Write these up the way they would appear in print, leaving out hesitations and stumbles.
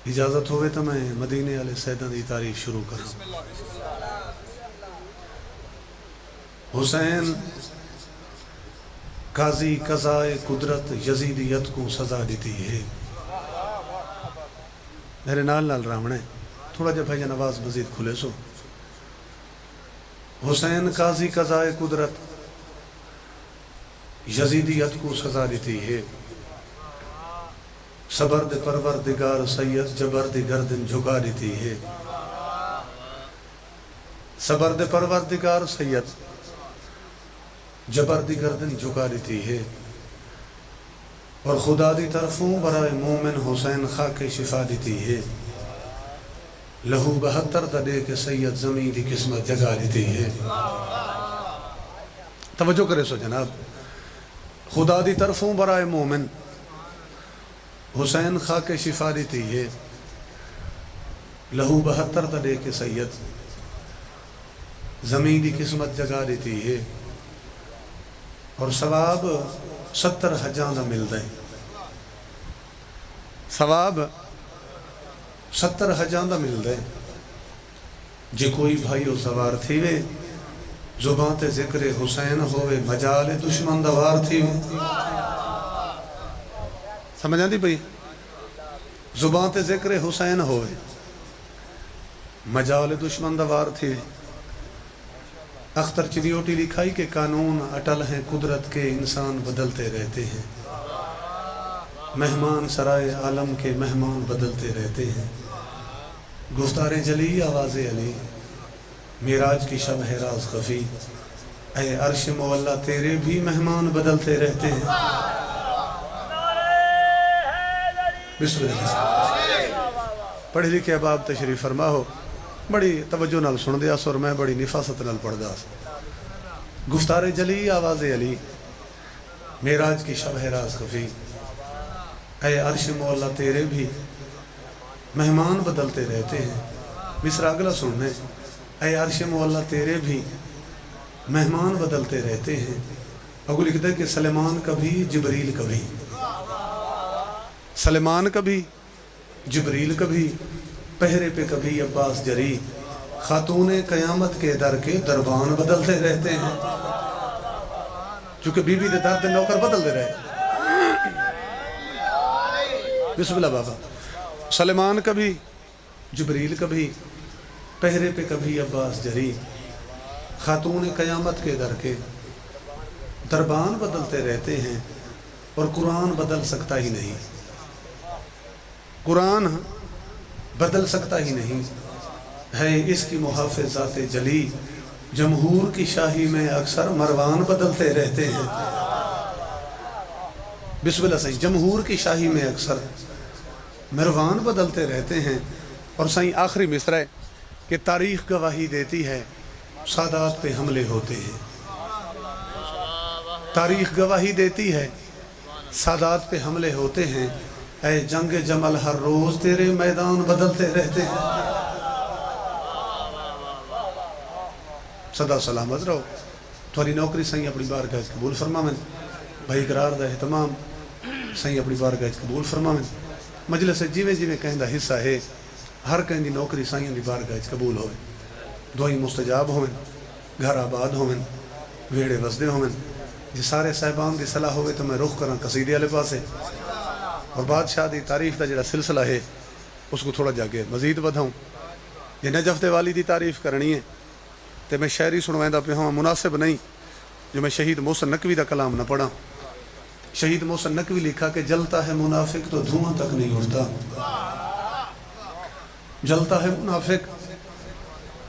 اجازت ہوئے تو میں مدینے والے سیداں دی تعریف شروع کروں۔ حسین قاضی قضائے قدرت یزیدیت کو سزا دیتی ہے۔ میرے نال رامنے تھوڑا جا بھائی جان آواز مزید کھلے سو۔ حسین قاضی قضائے قدرت یزیدیت کو سزا دیتی ہے۔ صبر دے پروردگار سید جبر دی گردن جھکا دیتی ہے۔ صبر دے پروردگار سید جبر دی گردن جھکا دیتی ہے، اور خدا دی طرفوں برائے مومن حسین خاک شفا دیتی ہے۔ لہو 72 دا دے کے سید زمین دی قسمت جگا دیتی ہے۔ توجہ کرے سو جناب، خدا دی طرفوں برائے مومن حسین خاک شفا دیتی ہے، لہو 72 دا دے کے سید زمین دی قسمت جگا دیتی ہے، اور ثواب 70 حجاں دا مل دے۔ ثواب 70 حجاں دا مل دے۔ جے کوئی بھائیو سوار تھی وے زباں تے ذکر حسین ہوئے مجال دشمن دوار تھی وے۔ سمجھ آندی بھئی؟ زباں تے ذکر حسین ہوئے مجال دشمن دوار تھی وے۔ اختر چریوٹی لکھائی کہ قانون اٹل ہیں قدرت کے انسان بدلتے رہتے ہیں، مہمان سرائے عالم کے مہمان بدلتے رہتے ہیں۔ گفتار جلی آواز علی معراج کی شب ہے راز خفی، اے عرش مولا تیرے بھی مہمان بدلتے رہتے ہیں۔ بسم اللہ۔ پڑھی لکھے اباب تشریف فرما ہو، بڑی توجہ نال سن دیا سو، اور میں بڑی نفاست نال پڑھ دا سو۔ گفتار جلی آواز علی معراج کی شب ہے راز خفی، اے عرش مولا تیرے بھی مہمان بدلتے رہتے ہیں۔ مصرع اگلا سننے، اے عرش مولا تیرے بھی مہمان بدلتے رہتے ہیں۔ اگو لکھتا ہے کہ سلیمان کبھی جبریل کبھی، سلیمان کبھی جبریل کبھی، پہرے پہ کبھی عباس جری، خاتون قیامت کے در کے دربان بدلتے رہتے ہیں۔ چونکہ بی بی دے در دے نوکر بدلتے رہے۔ بسم اللہ بابا۔ سلیمان کبھی جبریل کبھی، پہرے پہ کبھی عباس جری، خاتون قیامت کے در کے دربان بدلتے رہتے ہیں، اور قرآن بدل سکتا ہی نہیں۔ قرآن بدل سکتا ہی نہیں ہے، اس کی محافظ ذات جلی، جمہور کی شاہی میں اکثر مروان بدلتے رہتے ہیں۔ بسم اللہ صحیح۔ جمہور کی شاہی میں اکثر مروان بدلتے رہتے ہیں۔ اور صحیح آخری مصرع ہے کہ تاریخ گواہی دیتی ہے سادات پہ حملے ہوتے ہیں۔ تاریخ گواہی دیتی ہے سادات پہ حملے ہوتے ہیں، اے جنگ جمل ہر روز تیرے میدان بدلتے رہتے ہیں۔ صدا سلامت رہو، تھوڑی نوکری صحیح اپنی بارگاہ قبول فرماویں، بھائی قرار دا اہتمام صحیح اپنی بارگاہ قبول فرماویں۔ مجلس جیویں جیویں کہیں دا حصہ ہے، ہر کہیں دی نوکری صحیح دی بارگاہ قبول ہوئے، دعائیں مستجاب ہوئیں، گھر آباد ہوئیں، ویڑے وسدے ہوئیں۔ جی سارے صاحبان دی صلاح ہوئے تو میں رخ کروں قصیدے والے پاسے، اور بادشاہ دی تعریف دا جڑا سلسلہ ہے اس کو تھوڑا جا کے مزید بدھاؤں۔ یہ نجف دے والی دی تعریف کرنی ہے تو میں شاعری سنوائندہ پہ ہوں، مناسب نہیں جو میں شہید محسن نقوی دا کلام نہ پڑھا۔ شہید محسن نقوی لکھا کہ جلتا ہے منافق تو دھواں تک نہیں اٹھتا، جلتا ہے منافق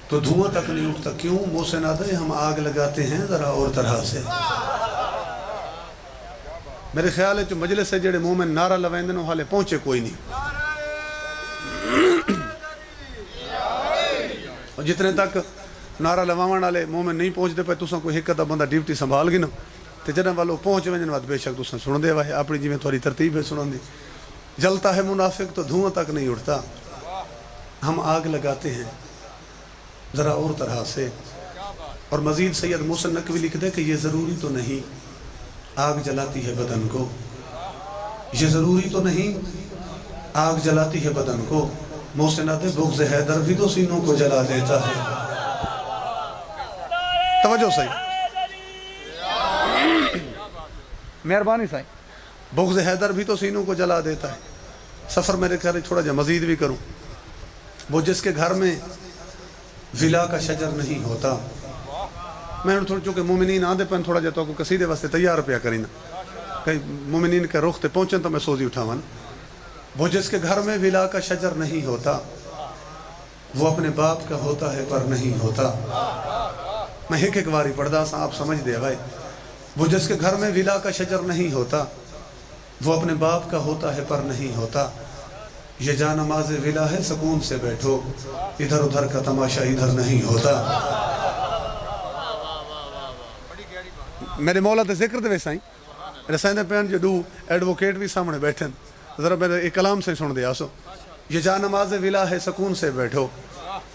تو دھواں تک نہیں اٹھتا۔ کیوں؟ محسن آدھے ہم آگ لگاتے ہیں ذرا اور طرح سے۔ میرے خیال ہے جو مجلس ہے جڑے مومن نعرہ لوائندن حالے پہنچے کوئی نہیں، اور جتنے تک نعرہ لواون والے مومن نہیں پہنچتے پہ تساں کوئی ایک ادھا بندہ ڈیوٹی سنبھال گی نا تے جنہاں والوں پہنچ ونجن وقت بے شک تساں سن دے واہے اپنی جی میں تھوڑی ترتیب ہے سنن دی۔ جلتا ہے منافق تو دھواں تک نہیں اٹھتا، ہم آگ لگاتے ہیں ذرا اور طرح سے۔ اور مزید سید محسن نقوی لکھ دے کہ یہ ضروری تو نہیں آگ جلاتی ہے بدن کو، یہ ضروری تو نہیں آگ جلاتی ہے بدن کو، محسنات بغض حیدر بھی تو سینوں کو جلا دیتا ہے۔ توجہ صحیح، مہربانی صحیح، بغض حیدر بھی تو سینوں کو جلا دیتا ہے۔ سفر میرے خیال ہے تھوڑا جا مزید بھی کروں۔ وہ جس کے گھر میں ولا کا شجر نہیں ہوتا، میں تھوڑا چونکہ مومنین آدھے پہن تھوڑا جا تو کو قصیدے واسطے تیار پیا کرینا، کئی مومنین کے رخ تے پہنچیں تو میں سوزی اٹھاون۔ وہ جس کے گھر میں ولا کا شجر نہیں ہوتا، وہ اپنے باپ کا ہوتا ہے پر نہیں ہوتا۔ میں ایک ایک واری پڑھدا سا، آپ سمجھ دے بھائی۔ وہ جس کے گھر میں ولا کا شجر نہیں ہوتا، وہ اپنے باپ کا ہوتا ہے پر نہیں ہوتا۔ یہ جا نماز ولا ہے سکون سے بیٹھو، ادھر ادھر کا تماشا ادھر نہیں ہوتا۔ میرے مولا تے ذکر دے ویسا ہی رسائن پہن جو دو ایڈوکیٹ بھی سامنے بیٹھن، ذرا میرے ایک کلام سے سن دیا سو۔ یہ جا نماز ولا ہے سکون سے بیٹھو،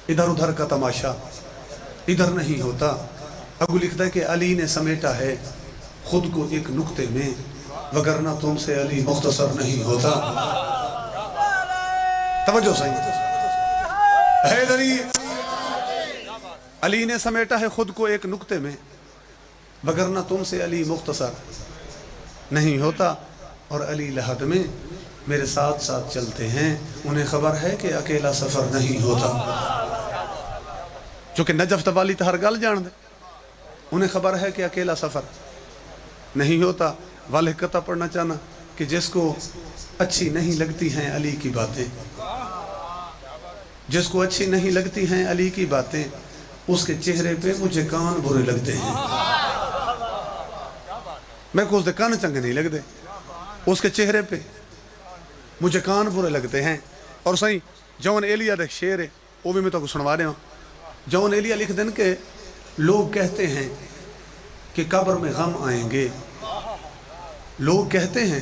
ادھر ادھر کا تماشا ادھر نہیں ہوتا۔ ابو لکھتا ہے کہ علی نے سمیٹا ہے خود کو ایک نقطے میں، وگرنہ تم سے علی مختصر نہیں ہوتا۔ توجہ صحیح، حیدری علی نے سمیٹا ہے خود کو ایک نقطے میں، وگرنہ تم سے علی مختصر نہیں ہوتا۔ اور علی لحد میں میرے ساتھ ساتھ چلتے ہیں، انہیں خبر ہے کہ اکیلا سفر نہیں ہوتا۔ چونکہ نجف توالی تو ہر گل جان دے، انہیں خبر ہے کہ اکیلا سفر نہیں ہوتا۔ والہ قطع پڑھنا چاہنا کہ جس کو اچھی نہیں لگتی ہیں علی کی باتیں، جس کو اچھی نہیں لگتی ہیں علی کی باتیں، اس کے چہرے پہ مجھے کان برے لگتے ہیں۔ میں کو اس دے کان چنگے نہیں لگتے، اس کے چہرے پہ مجھے کان برے لگتے ہیں۔ اور صحیح جون ایلیا دے شعر ہے، وہ بھی میں تو کو سنوا رہا ہوں۔ جون ایلیا لکھ دیں کہ لوگ کہتے ہیں کہ قبر میں غم آئیں گے، لوگ کہتے ہیں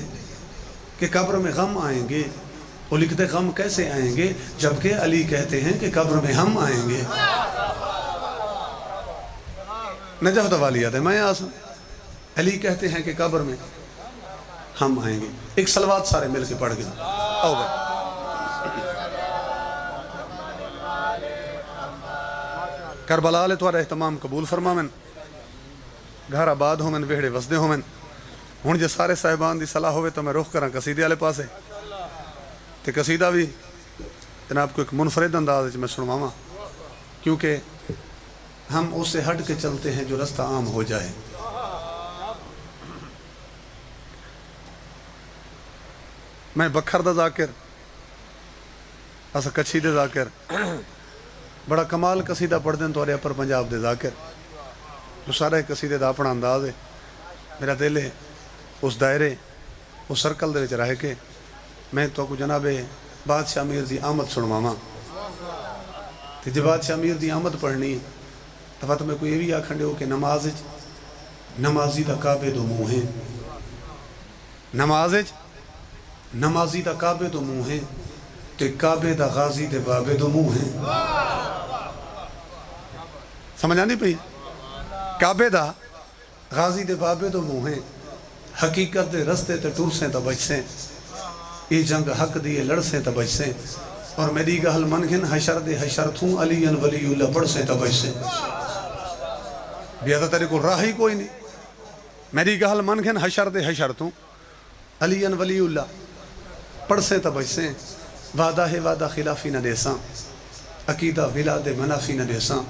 کہ قبر میں غم آئیں گے، وہ لکھتے غم کیسے آئیں گے جبکہ علی کہتے ہیں کہ قبر میں ہم آئیں گے۔ نجف دوالی آتے میں آسا علی کہتے ہیں کہ قبر میں ہم آئیں گے۔ ایک صلوات سارے مل کے پڑھ گئے، آؤ بھائی۔ کربلا لے توارا اہتمام قبول فرما من، گھر آباد ہو من، ویڑے وسدے ہو من۔ ہون جے سارے صاحبان دی صلاح ہوئے تو میں رخ کراں قصیدے والے پاسے، تے قصیدہ بھی جناب کو ایک منفرد انداز میں سنواواں، کیونکہ ہم اس سے ہٹ کے چلتے ہیں جو رستہ عام ہو جائے۔ میں بکھر دا ذاکر، اسا کچھی دے ذاکر، بڑا کمال قصیدہ پڑھ دیں تو پر پنجاب دے ذاکر، جو سارے قصیدے دا اپنا انداز ہے۔ میرا دل ہے اس دائرے اس سرکل دے وچ رہ کے میں تو کو جناب بادشاہ امیر دی آمد سنواواں۔ تے جے بادشاہ امیر دی آمد پڑھنی تو میں کوئی یہ بھی آکھن ہو کہ نمازی دا کعبے دو منہ ہیں، نمازی دا کعبے دو منہ ہیں، تے کعبے دا غازی دے بابے دو منہ ہیں۔ سمجھ آنی پئی؟ کعبے دا غازی دے بابے دو منہ ہیں، حقیقت دے رستے تے ٹرسیں تا بچسیں، ای جنگ حق دیے لڑسیں تا بچسیں، اور میری گہل منگن حشر دے حشر تھوں علی ولی اللہ بڑھسیں تا بچسیں۔ بیادہ تیرے کو راہ ہی کوئی نہیں، میری گہل منگن حشر دے حشر تھوں علی ولی اللہ پڑھسیں تا بچسیں۔ وعدہ ہے وعدہ خلافی نہ دیساں، عقیدہ ولاد منافی نہ دیساں،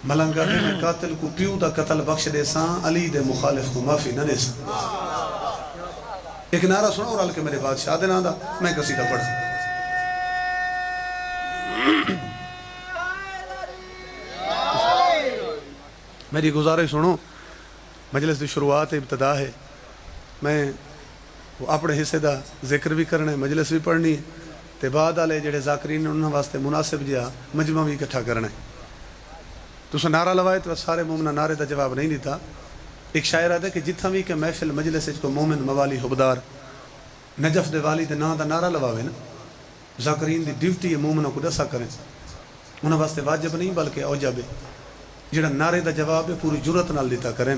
ملنگا دے میں قاتل کو پیو دا قتل بخش دیساں، علی دے مخالف کو معافی نہ دیساں۔ ایک نعرہ سنا اور کے میرے بادشاہ دے نادا میں قصیدہ پڑھا۔ میری گزارش سنو، مجلس دی شروعات ابتدا ہے، میں اپنے حصے دا ذکر بھی کرنا ہے، مجلس بھی پڑھنی ہے، تے بعد آلے جڑے ذاکرین انہوں واسطے مناسب جہا مجمع بھی اکٹھا کرنا ہے۔ تو سو نعرہ لوائے تو سارے مومنہ نعرے دا جواب نہیں دیتا۔ ایک شاعر آدھے کہ جتھا بھی کہ محفل مجلس کو مومن موالی حبدار نجف دے والی دے نا دا نعرہ لواوے نا، ذاکرین دی ڈیوٹی ہے مومنوں کو دسا کریں، انہوں واسطے واجب نہیں بلکہ اوجب ہے۔ جڑا نعرے دا جواب ہے پوری جرت نال دیتا کریں۔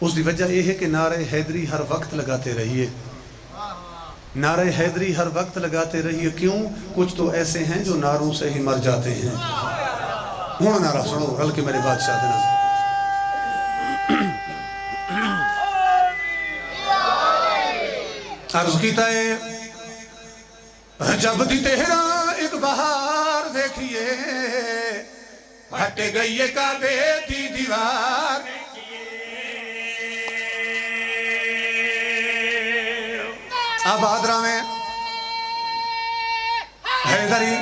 اس دی وجہ یہ ہے کہ نعرے حیدری ہر وقت لگاتے رہیے، نعرہ حیدری ہر وقت لگاتے رہیے، کیوں؟ کچھ تو ایسے ہیں جو نعروں سے ہی مر جاتے ہیں۔ ہوں نعرہ سنو رل کے میرے بادشاہ دینا۔ عرض کیتا ہے جب دی تہران ایک بہار دیکھئے، ہٹ گئی کعبے دی دیوار، اب آدرہ میں حیدری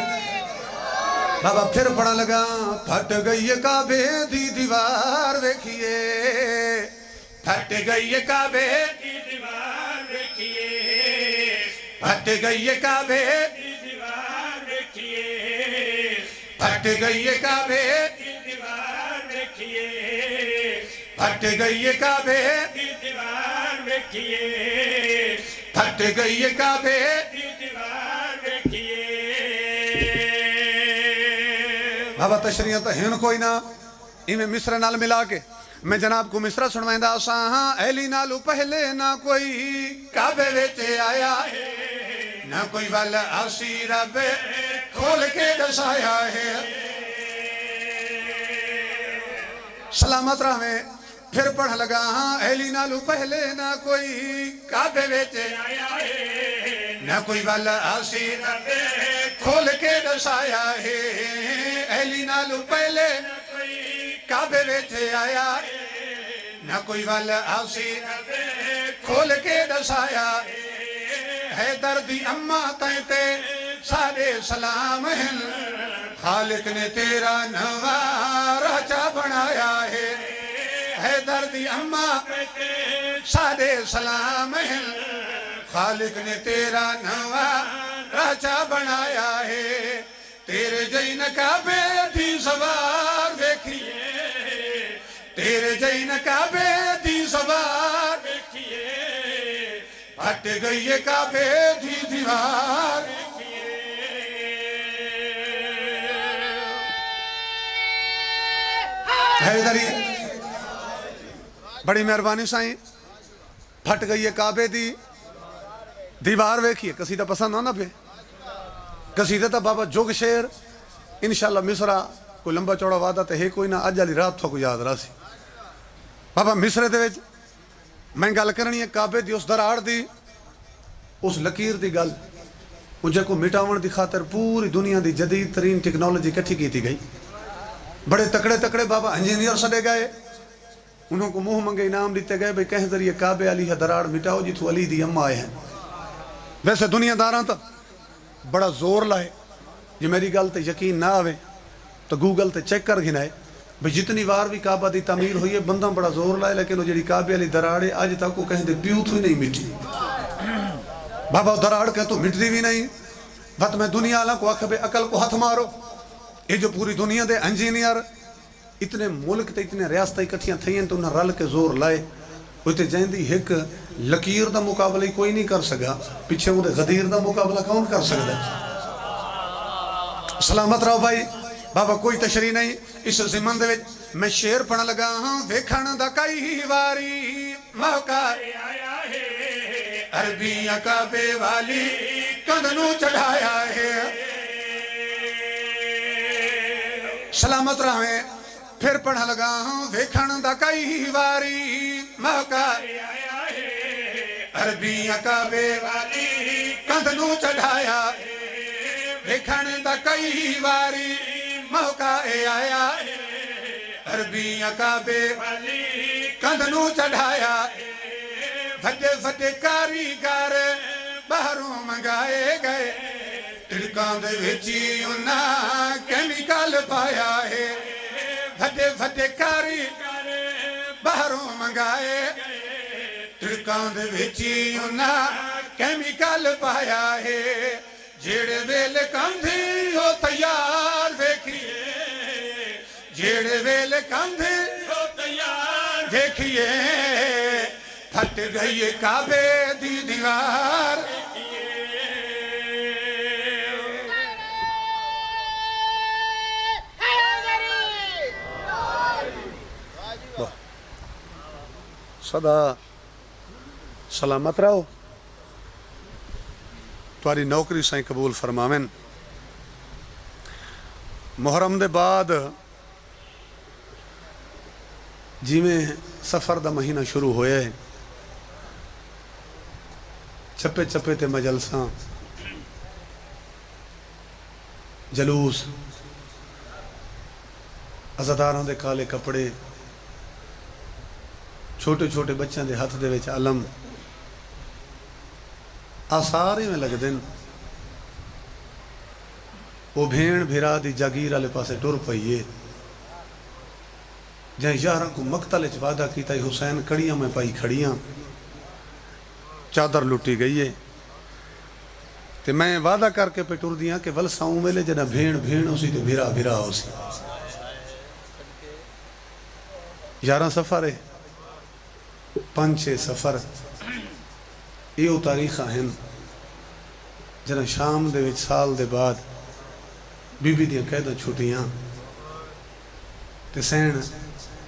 بابا پھر پڑھا لگا، پھٹ گئی کعبے دی دیوار دیکھئے، پھٹ گئی کعبے دی دیوار دیکھئے، پھٹ گئی کعبے دی دیوار دیکھئے، پھٹ گئی کعبے دی دیوار دیکھئے، پھٹ گئی کعبے دی دیوار دیکھئے، پھٹ گئی کعبے دی دیوار دیکھئے۔ بابا تشریح تو ہن کوئی نہ، میں مصر نال ملا کے میں جناب کو مصرہ سنوائندہ ساہاں، اہلی نالو پہلے نہ کوئی کعبے ویچے آیا ہے، نہ کوئی والا آسی رب کھول کے دسایا ہے۔ سلامت راہ میں پھر پڑھ لگا، اہلی نالو پہلے نہ کوئی کعبے ویچے آیا ہے، نہ کوئی والا آسی رب کھول کے دسایا ہے، اہلی نالو پہلے نہ کوئی کعبے ویچے آیا ہے، نہ کوئی والا آسی رب کھول کے دسایا ہے، دردی اماں تیتے سارے سلام ہیں، خالق نے تیرا نوارا چا بنایا ہے، دردی اماں سارے سلام ہیں، خالق نے تیرا نوارا چا بنایا ہے، تیرے جین کعبے دی سوار دیکھئے، تیرے جین کعبے دی سوار دیکھئے، پھٹ گئی کعبے دی دیوار دیکھئے۔ حیدری بڑی مہربانی سائیں، پھٹ گئی کعبے دی دیوار ویکھیے، قصیدہ پسند ہونا پہ قصیدہ تا بابا جوگ شیر انشاءاللہ مصرہ کوئی لمبا چوڑا وعدہ تے ہے کوئی نہ، اج علی رات تھا کو یاد رہا سی بابا مصرے دے وچ میں گل کرنی ہے کعبے دی اس دراڑ دی، اس لکیر دی گل مجھے کو مٹاون دی خاطر پوری دنیا دی جدید ترین ٹیکنالوجی کٹھی کی تھی گئی، بڑے تکڑے تکڑے بابا انجینئر سڑے گئے، انہوں کو منہ منگے انعام دیتے گئے بھئی کہیں ذریعے کعبے علی ہے دراڑ مٹاؤ جتھو علی دی اماں آئے ہیں۔ ویسے دنیا داراں تا بڑا زور لائے، یہ میری گل تے یقین نہ آوے تو گوگل تے چیک کر گھنائے بھئی جتنی وار بھی کعبہ دی تعمیر ہوئی ہے بندہ بڑا زور لائے، لیکن وہ جڑی کعبے علی دراڑے آج تک وہ کہیں دے پیوت ہوئی نہیں مٹی، بابا دراڑ کہ تو مٹ دی بھی نہیں، بات میں دنیا اللہ کو آکھے بے عقل کو ہاتھ مارو، یہ جو پوری دنیا دے انجینئر اتنے ملک تے اتنے ریاستہ اکٹھیاں تھیں تو انہیں رل کے زور لائے، وہ تے جائندی ایک لکیر دا مقابلہ کوئی نہیں کر سکا، پیچھے وہ دے غدیر دا مقابلہ کون کر سکتا ہے؟ سلامت رہو بھائی، بابا کوئی تشریح نہیں، اس زمان دے وچ میں شعر پڑھا لگا ہاں، ویکھن دا کئی واری موقع آیا ہے، عربیاں کعبے والی کندنوں چڑھایا ہے۔ سلامت رہے پھر پڑھا لگا ہاں، ویکھن دا کئی واری موقع آیا ہے، عربیاں کعبے والی کندنوں چڑھایا ہے، ویکھن دا کئی واری موقع آیا ہے، عربیاں کعبے والی کندنوں چڑھایا ہے، بھٹے بھٹے کاریگر باہروں منگائے گئے، تڑکاں دے وچی انہاں کیمیکل پایا ہے، بھٹے بھٹے کاریگر باہروں منگائے گئے، تڑکاں دے وچی انہاں کیمیکل پایا ہے، جیڑے ویل کندھی ہو تیار ویکھیے، جیڑے ویل کندھی ہو تیار دیکھیے، پھٹ گئی کعبے دی دیوار صدا سلامت رہو۔ تاری نوکری سائیں قبول فرماویں. محرم دے بعد جیویں سفر دا مہینہ شروع ہویا ہے، چپے چپے تے مجلساں، جلوس، عزاداراں دے کالے کپڑے، چھوٹے چھوٹے بچیاں دے ہاتھ دے وچ علم، آثارے میں لگ دن. وہ بھیڑ بھیرا دی جاگیر والے پاسے ٹر پئیے، جہاں یاراں کو مقتل وچ وعدہ کیتا حسین کڑیاں میں پائی کھڑیاں، چادر لٹی گئی ہے. تے میں وعدہ کر کے پہ ٹر دیاں کہ ولساؤں ویلے جنہ بھیڑ بھیڑ ہو سی تے بھیرا بھیرا ہو سی. 11 سفر ہے، 5-6 سفر، یہ تاریخاں ہیں جنہ شام دے وچ سال دے بعد بی بی دیاں قیداں چھٹیاں تے سین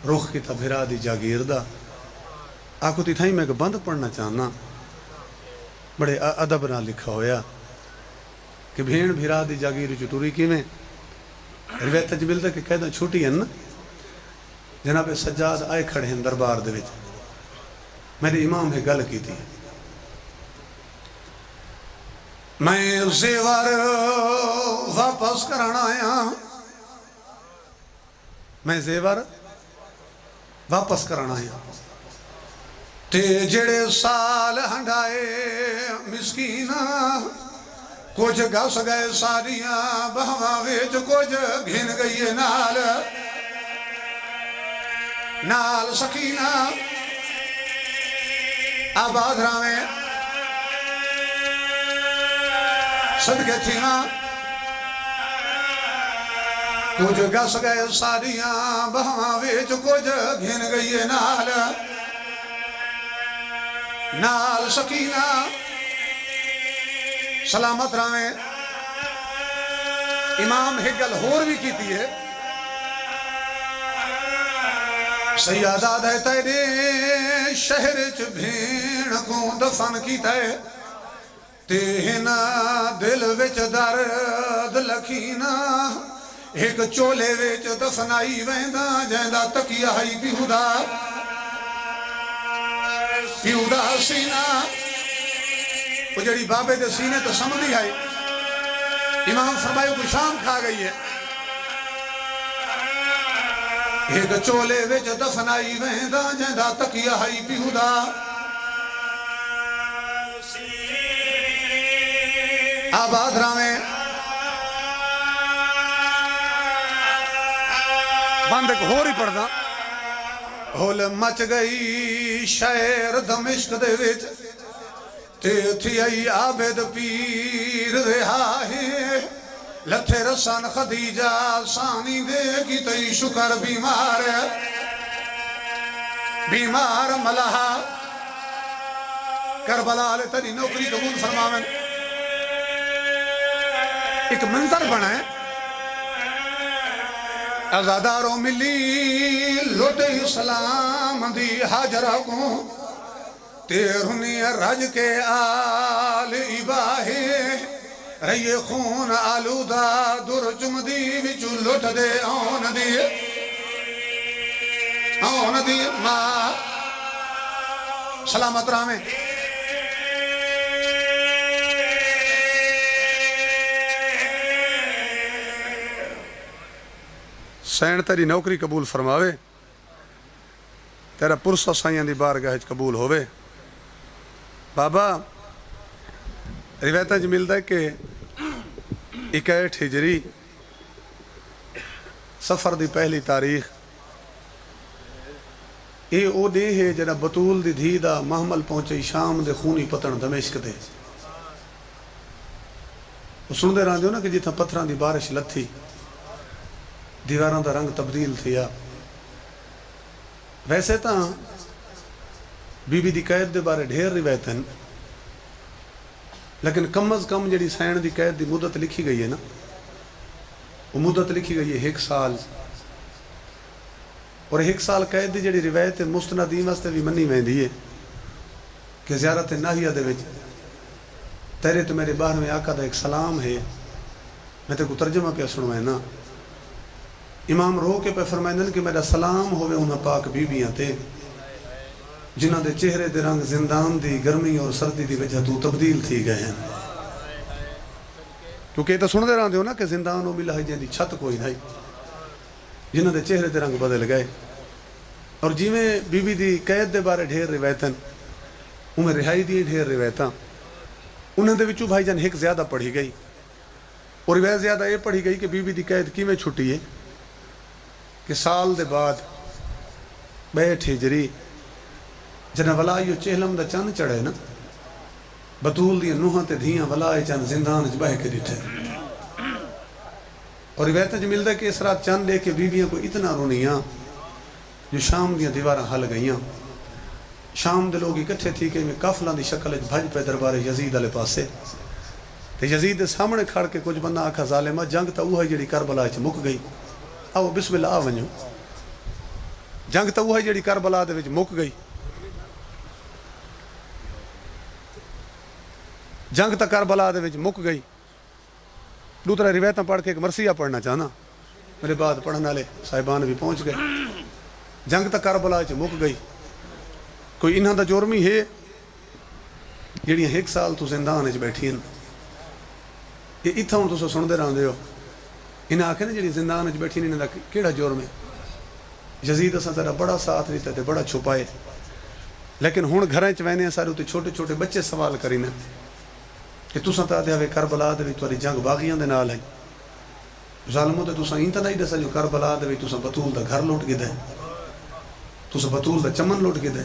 رخ کیتا بھرا دی جاگیر دا. آکو تی تھائی میں کہ بند پڑھنا چاہنا، بڑے ادب نہ لکھا ہویا کہ بھیڑ بھرا دی جاگیر چٹوری کی میں روایت وچ ملدا کہ قیداں چھٹی ہیں نا. جناب سجاد آئے کھڑے ہیں دربار دے وچ، میرے امام ہے گل کی تھی، میں زیور واپس کرانا آیا، میں زیور واپس کرانا آیا تے جڑے سال ہنڈائے مسکین کچھ گس گئے ساریاں بہواں وچ کچھ گھن گئی نال نال سکینہ آباد راویں صدقے تھینا کچھ گس گئے ساریاں بہواں وچ کچھ گھن گئی نال نال سکینہ سلامت راویں. امام ایک گل ہور بھی کیتی ہے، سیادہ دے تیرے شہر چ بھیڑ کو دفن کیتا ہے تے ہن دل وچ درد لکھینا ایک چولے وچ دفنائی ویندا جیندا تکیا ہی پیودا سینہ. وہ جڑی بابے دے سینے تو سمدھی آئی، امام فرمائے کو شام کھا گئی ہے. ایک چولے وچ دفنائی ویندا جیندا تکیا ہی پیودا آباد راویں. بند ایک ہور ہی پڑھدا، ہول مچ گئی شہر دمشق دے وچ تے تھی آئی عابد پیر رہا ہے لتھے رسان خدیجہ سانی دے کی تی شکر بیمار ملہا کربلا لے تری نوکری قبول فرماویں. ایک منظر بنا ہے، ازاداروں ملی لوٹ اسلام دی حاجرہ کو تیرونی رج کے آل عباہے رہی خون آلودہ در چمدی وچو لوٹ دے آن دی ماں سلامت رامیں. سین تیری نوکری قبول فرماوے، تیرا پرسہ سائیاں دی بارگاہ قبول ہوئے. بابا روایتاں ملتا ہے کہ 61 ہجری سفر دی پہلی تاریخ یہ او دے ہے جڑا بطول دی دھی دا محمل پہنچے شام دے خونی پتن دمشق دے. وہ سندے رہاں دیو نا کہ جتنا پتھران دی بارش لتھی دیواراں دا رنگ تبدیل تھیا. ویسے تاں بی بی دی قید دے بارے ڈھیر روایت ہیں، لیکن کم از کم جڑی سین دی قید دی مدت لکھی گئی ہے نا، وہ مدت لکھی گئی ہے 1 سال. اور 1 سال قید دی جڑی روایت مستندین واسطے بھی منی ویندی ہے کہ زیارت ناہیہ دے وچ تیرے تو میرے 12ویں آقا دا ایک سلام ہے، میں تے کو ترجمہ پہ سنوائے نا۔ امام رو کے پہ فرمائندن کہ میرا سلام ہوئے انہاں پاک بیبیاں تے جنہاں دے چہرے دے رنگ زندان دی گرمی اور سردی دی وجہ تو تبدیل تھی گئے ہیں، کیونکہ یہ تو سن دے رہا ہو نا کہ زندان ہو ملا ہے جن دی چھت کوئی نہیں، جنہاں دے چہرے دے رنگ بدل گئے۔ اور جیویں بی بی دی قید دے بارے ڈھیر روایتاں، انہیں رہائی دی ڈھیر روایتاں، انہاں دے وچوں بھائی جان ایک زیادہ پڑھی گئی، اور روایت زیادہ یہ پڑھی گئی کہ بی بی دی قید کیویں چھٹی ہے کہ سال دے بعد 62 ہجری جنہ ولائیو چہلم دا چند چڑھے نا، بطول دی نوحاں تے دھیاں ولائی چند زندان وچ بہ کے ڈٹھے، اور روایتاں جو ملدا ہے کہ اس رات چند لے کے بیویاں کو اتنا رونیاں جو شام دیاں دیواراں ہل گئیاں۔ شام دے لوگ اکٹھے تھی کہ میں قافلاں دی شکل وچ بھج پہ دربار یزید والے پاسے، تے یزید دے سامنے کھڑ کے کچھ بندہ آکھا ظالمہ جنگ تا اوہ جڑی کربلا وچ مک گئی، آؤ بسم اللہ آ ونجو، جنگ تا اوہ جڑی کربلا دے وچ مک گئی، جنگ تا کربلا دے وچ مک گئی۔ دوسرا روایتاں پڑھ کے ایک مرثیہ پڑھنا چاہنا، میرے بعد پڑھنے والے صاحبان بھی پہنچ گئے۔ جنگ تا کربلا وچ مک گئی، کوئی انہاں دا جرمی ہے جڑیاں 1 سال تو زندان وچ بیٹھی ہیں، یہ اتھاں ہن تساں سن دے رہندے ہو، انہاں آکھے نا جڑی زندان وچ بیٹھی انہاں دا کیڑا جرم ہے؟ یزید اساں تیرا بڑا ساتھ دیتا تے بڑا چھپائے، لیکن ہن گھراں وچ وینے سارے تے چھوٹے چھوٹے بچے سوال کرینے کہ تساں تا دے ہوئے کربلا دے وچ تہاڈی جنگ باغیاں دے نال ہے، ظالمو تے تساں اینتا نہیں دسا جو کربلا دے وچ تساں بطول دا گھر لوٹ گئے، تساں بطول دا چمن لوٹ گئے۔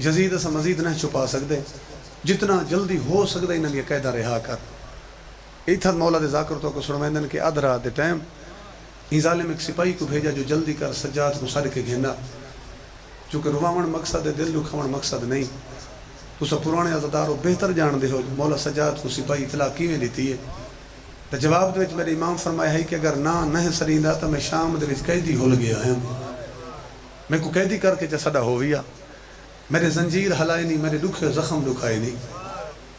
یزید اساں مزید نہیں چھپا سکدے، جتنا جلدی ہو سکدا انہاں دی قیداں رہا کر۔ ایتھا مولا دے ذاکر تو کو سنویندن کہ آدھ رات دے ٹائم این ظالم ایک سپاہی کو بھیجا جو جلدی کر سجاد کو سر کے گھینا، چونکہ رواون مقصد ہے، دل دکھاون مقصد نہیں۔ تسا پرانے عزدارو بہتر جان دے ہو مولا سجاد کو سپاہی اطلاع کیویں دیتی ہے، تو جواب دے وچ میرے امام فرمایا ہے کہ اگر نہ سریندا تو میں شام دے وچ قیدی ہل گیا ہوں، میں کو قیدی کر کے سدا ہویا، میرے زنجیر ہلائے نہیں، میرے دکھے زخم دکھائے نہیں،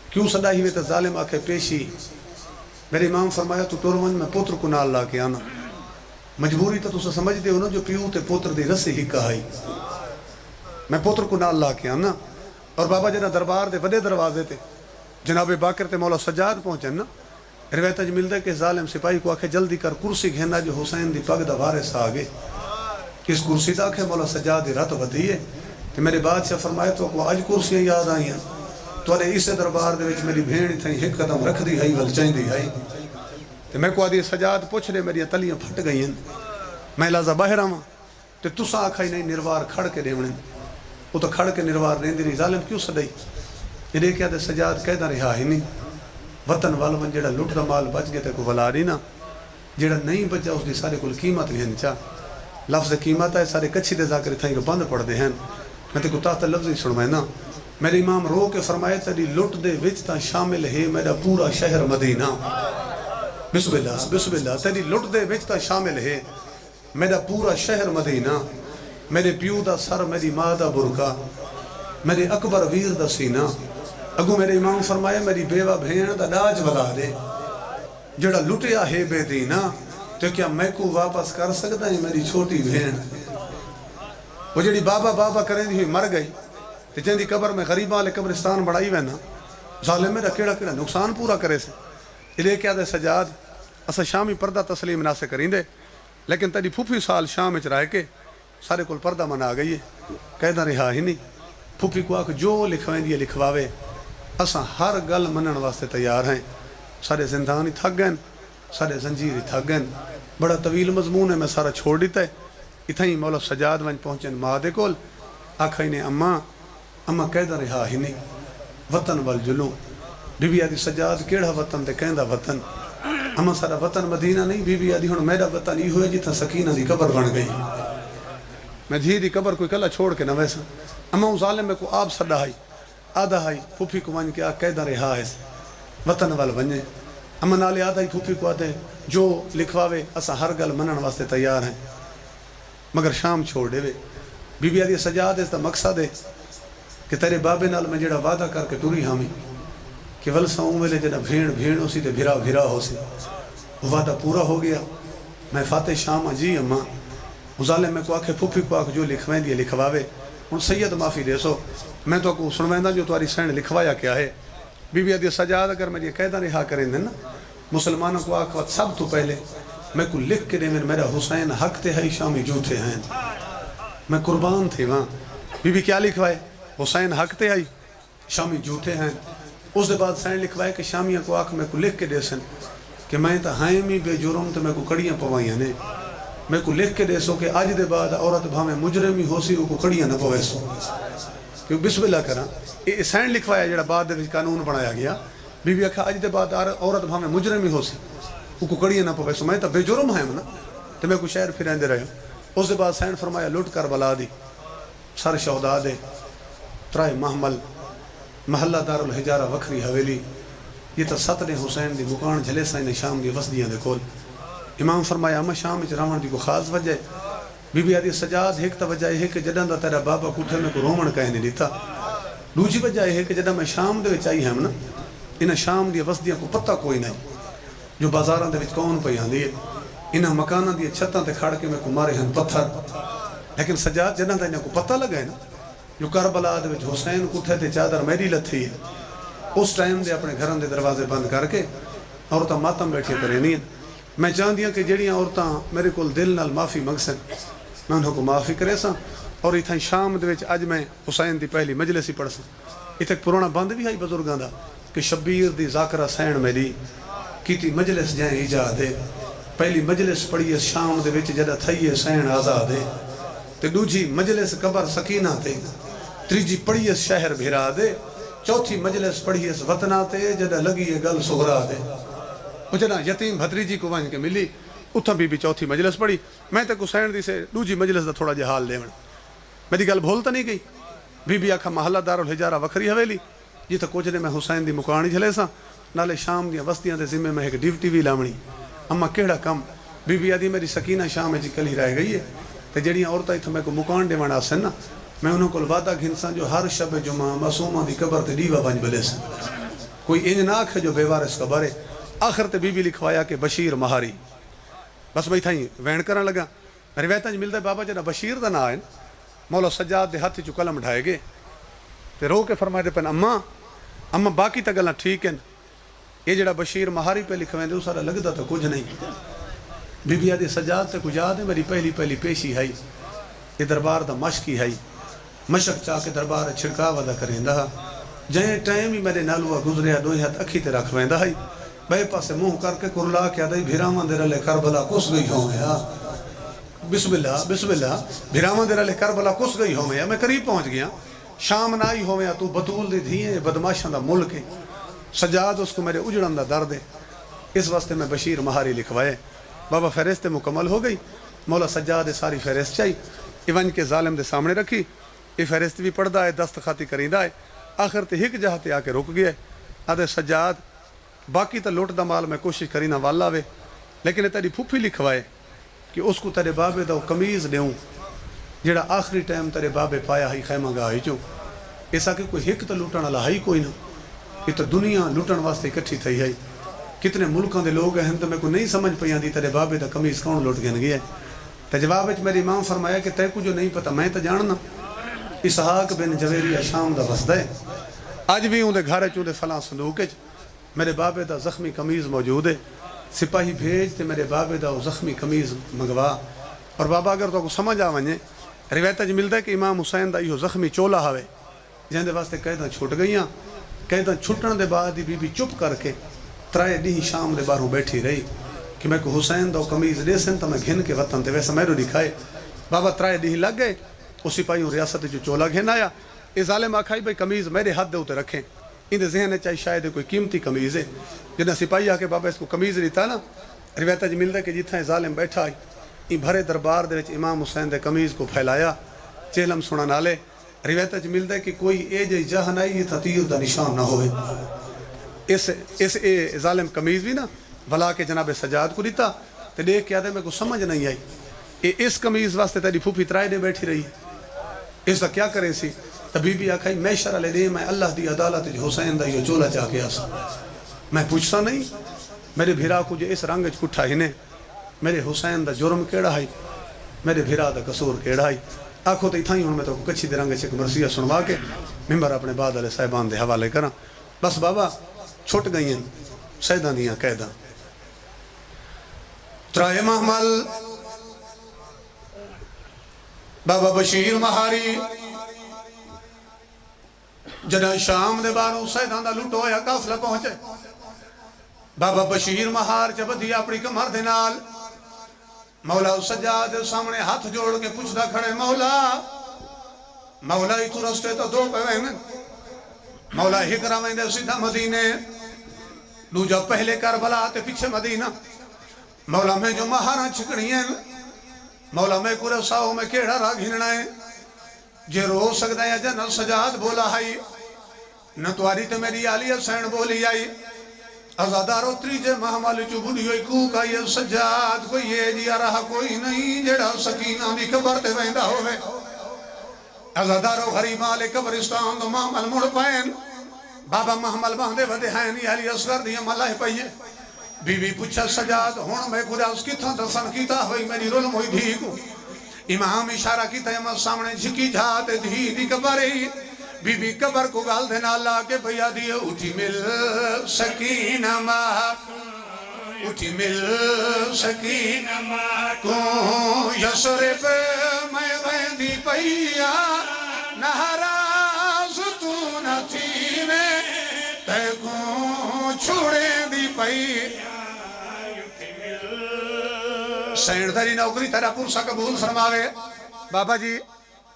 کیوں سدا ہی وے تو ظالم آکھے پیشی۔ میرے امام فرمایا تو ٹورمن میں پوتر کو نال لا کے آنا، مجبوری تو تسا سمجھتے ہو نا جو پیو تے پوتر دی رسی ہی کہائی، میں پوتر کو نال لا کے آنا۔ اور بابا جنہ دربار دے وڈے دروازے تے جناب باقر تے مولا سجاد پہنچے نا، روایت وچ ملدا ہے کہ ظالم سپاہی کو آکھے جلدی کر کرسی گھینا جو حسین دی پگ دا وارث آگے، کس کرسی دا آکھے مولا سجاد دی رت ودی ہے، تے میرے بادشاہ فرمائے تو کو اج کرسیاں یاد آئیاں، توڑے اسے دربار دے وچ میری بھیڑ تھیں ایک قدم رکھ دی ہائی ول چاہندی ہائی، تے میں کو آدھی سجاد پوچھ لے میری تلیاں پھٹ گئی ہیں، میں لازا باہر آواں تے تساں آکھا ہی نہیں نروار کھڑ کے دیونے، وہ تو کھڑ کے نروار دیندی نہیں، ظالم کیوں سدائی؟ یہ کیا دے سجاد قیدہ رہا ہی نہیں، وطن والون جڑا لٹ دا مال بچ گئے تے کو ولا نہیں نا، جڑا نہیں بچا اس دی سارے کل قیمت بھی چاہ، لفظ قیمت ہے سارے کچھی دے ذاکر تھائیں کو بند پڑھ دے ہیں، میں تے کو تحت لفظ ہی سنوائے نا، میرے امام رو کے فرمائے تیری لٹ دے وچ تا شامل ہے میرا پورا شہر مدینہ، بسم اللہ بسم اللہ، تیری لٹ دے وچ تا شامل ہے میرا پورا شہر مدینہ، میرے پیو دا سر میری ماں دا برکا، میرے اکبر ویر دا سینہ، اگو میرے امام فرمائے میری بیوہ بھین دا ڈاج ولا دے، جڑا لٹیا ہے بے دینہ، تو کیا میں کو واپس کر سکتا ہے میری چھوٹی بھین؟ وہ جڑی بابا بابا کریں دی ہوئی مر گئی، تے جن دی قبر میں غریباں والے قبرستان بڑھائی وینا، ظالم میرا کیڑا کیڑا نقصان پورا کرے سے، لے کیا دے سجاد اسا شامی پردہ تسلیم نہ سے کریں دے، لیکن تیری پھوپھی سال شام وچ رہ کے سارے کل پردہ منا گئی ہے، قیدہ رہا ہی نہیں، پھوپھی کو آکھ جو لکھویں دی لکھواوے، اسا ہر گل منن واسطے تیار ہیں، سارے زندان ہی تھک گئن، سارے زنجیر ہی تھک گئن، بڑا طویل مضمون ہے میں سارا چھوڑ دیتا ہے، اتھا ہی مولا سجاد ون پہنچن ماں دے کول، آکھا ہی نے اماں قیدہ رہا ہی نہیں، وطن والجلو، بی بی آدھی سجاد کیڑا وطن دے کہندہ وطن، اماں سارا وطن مدینہ نہیں، بی بی آدھی ہن میرا وطن ہی ہوئے جتھا سکینہ دی قبر بن گئی، میں دھی دی قبر کوئی کلا چھوڑ کے نہ ویسا، اماں ظالم میں کو آپ صدا ہائی، آدھا ہائی پھوپھی کو ون کے آ قیدہ رہا ہے وطن وال ونجے، اماں نالے آدھا ہی پھوپھی کو آدھے جو لکھواوے اسا ہر گل منن واسطے تیار ہیں، مگر شام چھوڑ دے وے، بی بی آدھی سجاد اس دا مقصد ہے کہ تیرے بابے نال میں جڑا وعدہ کر کے ٹری ہامی، کہ ولسا ویلے جنا بھیڑ بھیڑ ہو سی تے بھرا بھرا ہو سی، وہ وعدہ پورا ہو گیا۔ میں فاتح شام جی اماں ظالم میں کو آکھے پھوپھی کو آکھ جو لکھویں دی لکھواوے، ان سید معافی دے سو میں تو کو سنویندہ جو تمہاری سین لکھوایا کیا ہے۔ بی بی عدی سجاد اگر میں یہ قیدہ رہا کریں دیں نا مسلمانوں کو آکھ وقت سب تو پہلے میں کو لکھ کے دے میرا حسین حق تے ہے شامی جھوٹے ہیں، میں قربان تھے وہاں۔ بی بی کیا لکھوائے؟ حسین حق تے آئی شامی جھوٹے ہیں۔ اس دے بعد سین لکھوائے کہ شامیہ کو آکھ میں کو لکھ کے دے سن کہ میں تا ہائمی بے جرم تو میں کو کڑیاں پوائیاں نے، میں کو لکھ کے دے سو کہ آج دے بعد عورت بھامے مجرمی ہو سی وہ کو کڑیاں نہ پوائے سو، کہ بسم اللہ کرا یہ سین لکھوایا جڑا بعد دے قانون بنایا گیا۔ بی بی آکھا آج دے بعد عورت بھامے مجرمی ہو سی وہ کو کڑیاں نہ پوائے سو، میں تا بے جرم ہے منا تو میں کو شہر پھرین دے رہے ہوں۔ اس دے بعد سین فرمایا لٹ کر بلا دی سر شہداء دے ترائے محمل محلہ دار الحجارہ وکھری حویلی، یہ تا ستنے حسین دی مکان جھلے سائن شام دی وسدیاں دے کول۔ امام فرمایا اما شام اچ راون دی کو خاص وجہ ہے۔ بی بی آدھی سجاد ایک تا وجہ ہے کہ جدن دا تیرا بابا کٹھے میں کو رومن کہہ نہیں دیتا، دوسری وجہ ہے کہ جدن میں شام دے وچ آئی ہم نا انہاں شام دی وسدیاں کو پتہ کوئی نہیں جو بازاراں دے وچ کون پئی آندی ہے، انہاں مکاناں دی چھتاں تے کھڑ کے میں کو مارے ہن پتھر، لیکن سجاد جدن دا انہاں کو پتہ لگا ہے نا جو کربلا دے وچ حسین کٹھے تے چادر میری لتھی ہے، اس ٹائم دے اپنے گھران دے دروازے بند کر کے عورتاں ماتم بیٹھے کرے نہیں ہیں۔ میں چاہتی ہوں کہ جڑیاں عورتاں میرے کو دل نال معافی منگسن میں انہوں کو معافی کرے سا، اور اتھاں شام دے وچ اج میں حسین دی پہلی مجلس ہی پڑھ سا۔ اتھے پرانا بند بھی ہے بزرگاں دا کہ شبیر دی ذاکرہ سین میری کیتی مجلس جائیں ایجاد ہے، پہلی مجلس پڑھی ہے شام دے وچ جدہ تھئی ہے سین آزاد ہے، تے دوجی مجلس قبر سکینہ تے، تریجی پڑھی ہے شہر بھیرا دے، چوتھی مجلس پڑھی ہے وطنہ تے جدہ لگی ہے گل سغرا دے۔ وہ جنا یتیم بھتریجی کو وہاں کے ملی اتھا بھی چوتھی مجلس پڑھی۔ میں تے حسین دی سے دوجی مجلس دا تھوڑا جہ حال لے میری گل بھولتا نہیں گئی۔ بی بی آکھا محلہ دار الحجارہ وکھری حویلی جی تا کچھ نے میں حسین دی مکانی جھلے سا نالے شام دیاں وستیاں دے ذمے میں ایک ڈیوٹی بھی لاونی۔ اما کیڑا کم؟ بی بی آدھی میری سکینہ شام جی کلی رہ گئی ہے تے جڑیاں عورتاں اتھا میں کو مکان دیوان آسن نا میں انہوں کو وعدہ گھنساں جو ہر شب جمعہ معصومہ دی قبر تے ڈیوہ بنج بلے سن، کوئی انج ناک ہے جو بے وارث قبر ہے۔ آخر تے بی بی لکھوایا کہ بشیر مہاری، بس میں تھائیں وین کرن لگا۔ روایتاں ملدا ہے بابا جنا بشیر دا نا ہے مولا سجاد دے ہاتھ چ قلم ڈھائے گئے تے رو کے فرمائے دے پن اما باقی تا گلاں ٹھیک ہیں، یہ جڑا بشیر مہاری پہ لکھویں دے سارا لگدا تو کچھ نہیں۔ بی بی آدھی سجاد تے کچھ یاد ہے میری پہلی پیشی ہے یہ دربار دا مشقی ہے، مشق چاہ کے دربار چھڑکاوا دا کریں دا جائیں ٹائم ہی میرے نالوہ گزریا دوئی ہاتھ اکھی تے رکھ ویندا ہے، بے پاسے منہ کر کے کرلا کیا دائی بھیرامان دے رلے کربلا کس گئی ہوں یا بسم اللہ بھیرامان دے رلے کربلا کس گئی ہوں یا میں قریب پہنچ گیا، شام نائی ہوں یا تو بطول دی دھیئے بدماشاں دا ملک ہے، سجاد اس کو میرے اجڑن دا درد ہے۔ اس واسطے میں بشیر مہاری لکھوائے۔ بابا فہرست مکمل ہو گئی، مولا سجاد ساری فہرست چاہی ایون کے ظالم دے سامنے رکھی، یہ فہرست بھی پڑھدا ہے دستخطی کریندہ ہے۔ آخر تے ہک جہاں تے آ کے رک گیا آدھے سجاد باقی تا لوٹ دا مال میں کوشش کرینا والا وے، لیکن یہ تیری پھوپھی لکھوائے کہ اس کو تیرے بابے دا کمیز دیوں جڑا آخری ٹائم تیرے بابے پایا ہی خیمہ گاہی چوں، ایسا کہ کوئی ہک تا لوٹن والا ہی کوئی نہ، یہ تو دنیا لوٹن واسطے اکٹھی تھی ہے۔ کتنے ملکاں دے لوگ ہیں تو میں کو نہیں سمجھ پئی آندی تیرے بابے دا کمیز کون لوٹ گن گیا ہے۔ تے جواب وچ میری امام فرمایا کہ تے کو جو نہیں پتہ میں تے جاننا، اسحاق بن جویریہ شام دا وسدا ہے، اج بھی اون دے گھر چوں دے فلاں صندوق وچ میرے بابے دا زخمی کمیز موجود ہے، سپاہی بھیج تے میرے بابے دا زخمی کمیز منگوا۔ اور بابا اگر تو کو سمجھ آ ونجے روایت وچ ملدا ہے کہ امام حسین دا یہ زخمی چولا ہوے جن دے واسطے قیداں چھٹ گئیاں، قیداں چھٹن دے بعد بی بی چپ کر کے ترائے ڈی شام دے باہروں بیٹھی رہی کہ میں کو حسین دا کمیز دے سن تو میں گھن کے وطن تے ویسا میرو دکھائے۔ بابا ترائے ڈی لگ گئے، اس سپاہیوں ریاست جو چولا گھن آیا، اے ظالم آکھائی بھئی کمیز میرے ہاتھ دے ہوتے رکھیں، ان دے ذہن چاہی شاید کوئی قیمتی کمیز ہے۔ جنہاں سپاہی آکے بابا اس کو کمیز لیتا نا، روایت وچ ملدا ہے کہ جتھاں ظالم بیٹھا ہے بھرے دربار دے وچ امام حسین دے کمیز کو پھیلایا چہلم سنا نالے۔ روایت وچ ملدا ہے کہ کوئی اے جے جہاں نہیں تیر دا نشان نہ ہوئے، اس ظالم کمیز بھی نا بھلا کے جناب سجاد کو دیتا تے دیکھ کے آدھے میں کو سمجھ نہیں آئی اس کمیز واسطے تیری پھوپھی ترائے دے بیٹھی رہی اس کا کیا کرے سی۔ تو بی بی آکھائی میں شرع لے دیں میں اللہ دی عدالت حسین دا یہ چولا چاہ کے آسا میں پوچھتا نہیں میرے بھیرا کو جو اس رنگ کٹھا ہنے میرے حسین دا جرم کیڑا ہے میرے بھیرا دا قصور کیڑا ہے آکھو تو اتھائی ہوں میں تو کچھی دے رنگ چک مرثیہ سنوا کے ممبر اپنے بعد علیہ صاحبان دے حوالے کرا بس بابا چھوٹ گئی ہیں سیدہ دیاں قیدہ ترائے محمل بابا بشیر مہاری جدہ شام دے باروں سیدان دا لوٹو یا کافلہ پہنچے بابا بشیر مہار جب دیا اپنی کمر دے نال مولا سجاد سامنے ہاتھ جوڑ کے پوچھتا کھڑے مولا ہی تو رستے تو دو پہ وہنے مولا ہی کرامیں دے سیدھا مدینے لو جب پہلے کربلا تے پیچھے مدینہ مولا میں جو مہارا چھکڑی ہیں مولا میں کورے ساؤں میں کیڑا را گھننا ہے جے رو سکتا ہے جنرل سجاد بولا ہے نہ تواری تے میری آلی حسین بولی آئی ازادارو تریجے محمل چو بڑی ہوئی کوکا یہ سجاد کوئی یہ جیا رہا کوئی نہیں جڑا سکینہ بھی قبر تے ویندہ ہوئے ازادارو غریب آلے قبرستان دو محمل مڑ پائن بابا محمل باندے ودے ہیں یہ علی اصغر دیا ملائے پائیے بی بی پوچھا سجاد ہون میں خدا اس کی تھا دفن کیتا ہوئی میری رول موئی دھی کو امام اشارہ کیتا ہے سامنے جھکی جھاتے دھی دی قبری بی بی قبر کو گال دینا اللہ کے بھیا دیئے اٹھی مل سکینہ اٹھی مل سکینہ یسرب میں بیندی پہیا نہراز تو نہ تھی میں تے کو چھوڑے دی پہیا سینڈ دھری نوکری تیرا پورسا قبول فرماوے بابا جی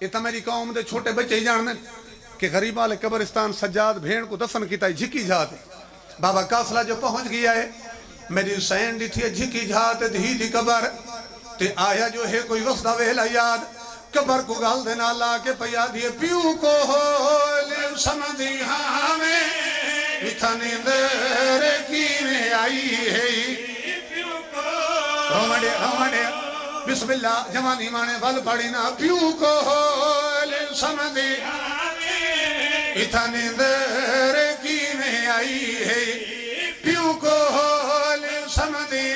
اتنا میری قوم دے چھوٹے بچے ہی جاننے کہ غریب والے قبرستان سجاد بھین کو دفن کیتا ہے جھکی جھاتے بابا قافلہ جو پہنچ گیا ہے میری سینڈ دی تھی جھکی جھاتے دھی دی قبر تے آیا جو ہے کوئی وفدہ ویلا یاد قبر کو گال دینا اللہ کے پیا دیے پیو کو ہول سمدھی ہمیں اتھانی دیر کی میں آئی ہے ہمارے بسم اللہ جوانی مانے بل پڑی نا پیو کو ہول سمدھی اتھانی دیر کی میں آئی ہے پیو کو ہول سمدھی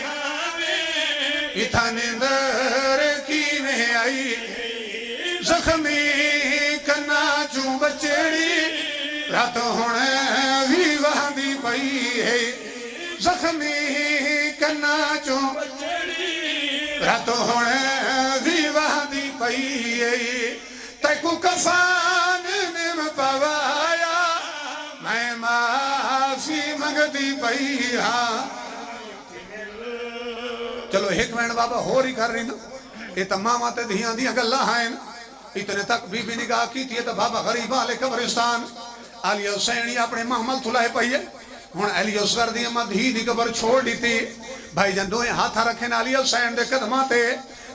اتھانی دیر کی میں آئی زخمی کنا چوں بچڑی رات ہونے بھی وہاں دی پئی ہے زخمی کنا چوں رات ہونے بھی وہاں دی پئی ہے تیکو کفان نم پوایا میں معافی منگ دی پئی ہاں چلو ایک مہین بابا ہو رہی کر رہی نا یہ تمام آتے دھیاں دیاں گلہ ہیں اتنے تک بی بی نگاہ کی تھی تو بابا غریب آلے قبرستان علی حسینی اپنے محمل تھلائے پئیے ہون علی اصغر دی اما دھی دی قبر چھوڑ دی تھی بھائی جن دوئے ہاتھا رکھیں علی حسین دے قدماتے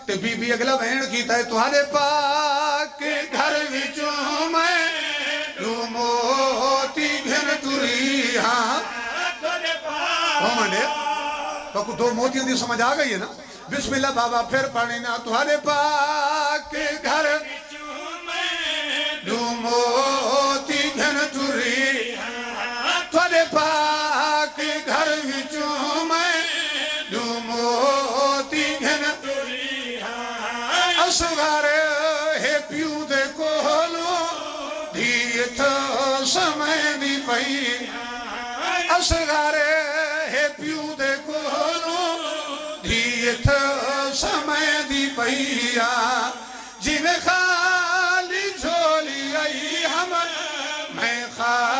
تے بی بی اگلا بہن کیتا ہے تمہارے پاک گھر وچوں میں رو موتی گھن تری ہاں او منڈے تو دو موتیاں دی سمجھ آ گئی ہے نا بسم اللہ بابا پھر پڑھیں نا تمہارے پاک گھر رو موتی گھن تری تھوڑے پاک گھر وچوں میں رو موتی گھن اصغر ہے پیو دے کولو دھیت سمے دی پئی اصغر ہے پیو دے کولو دھیت سمے دی پئی جی میں خالی جھولی آئی ہم میں خالی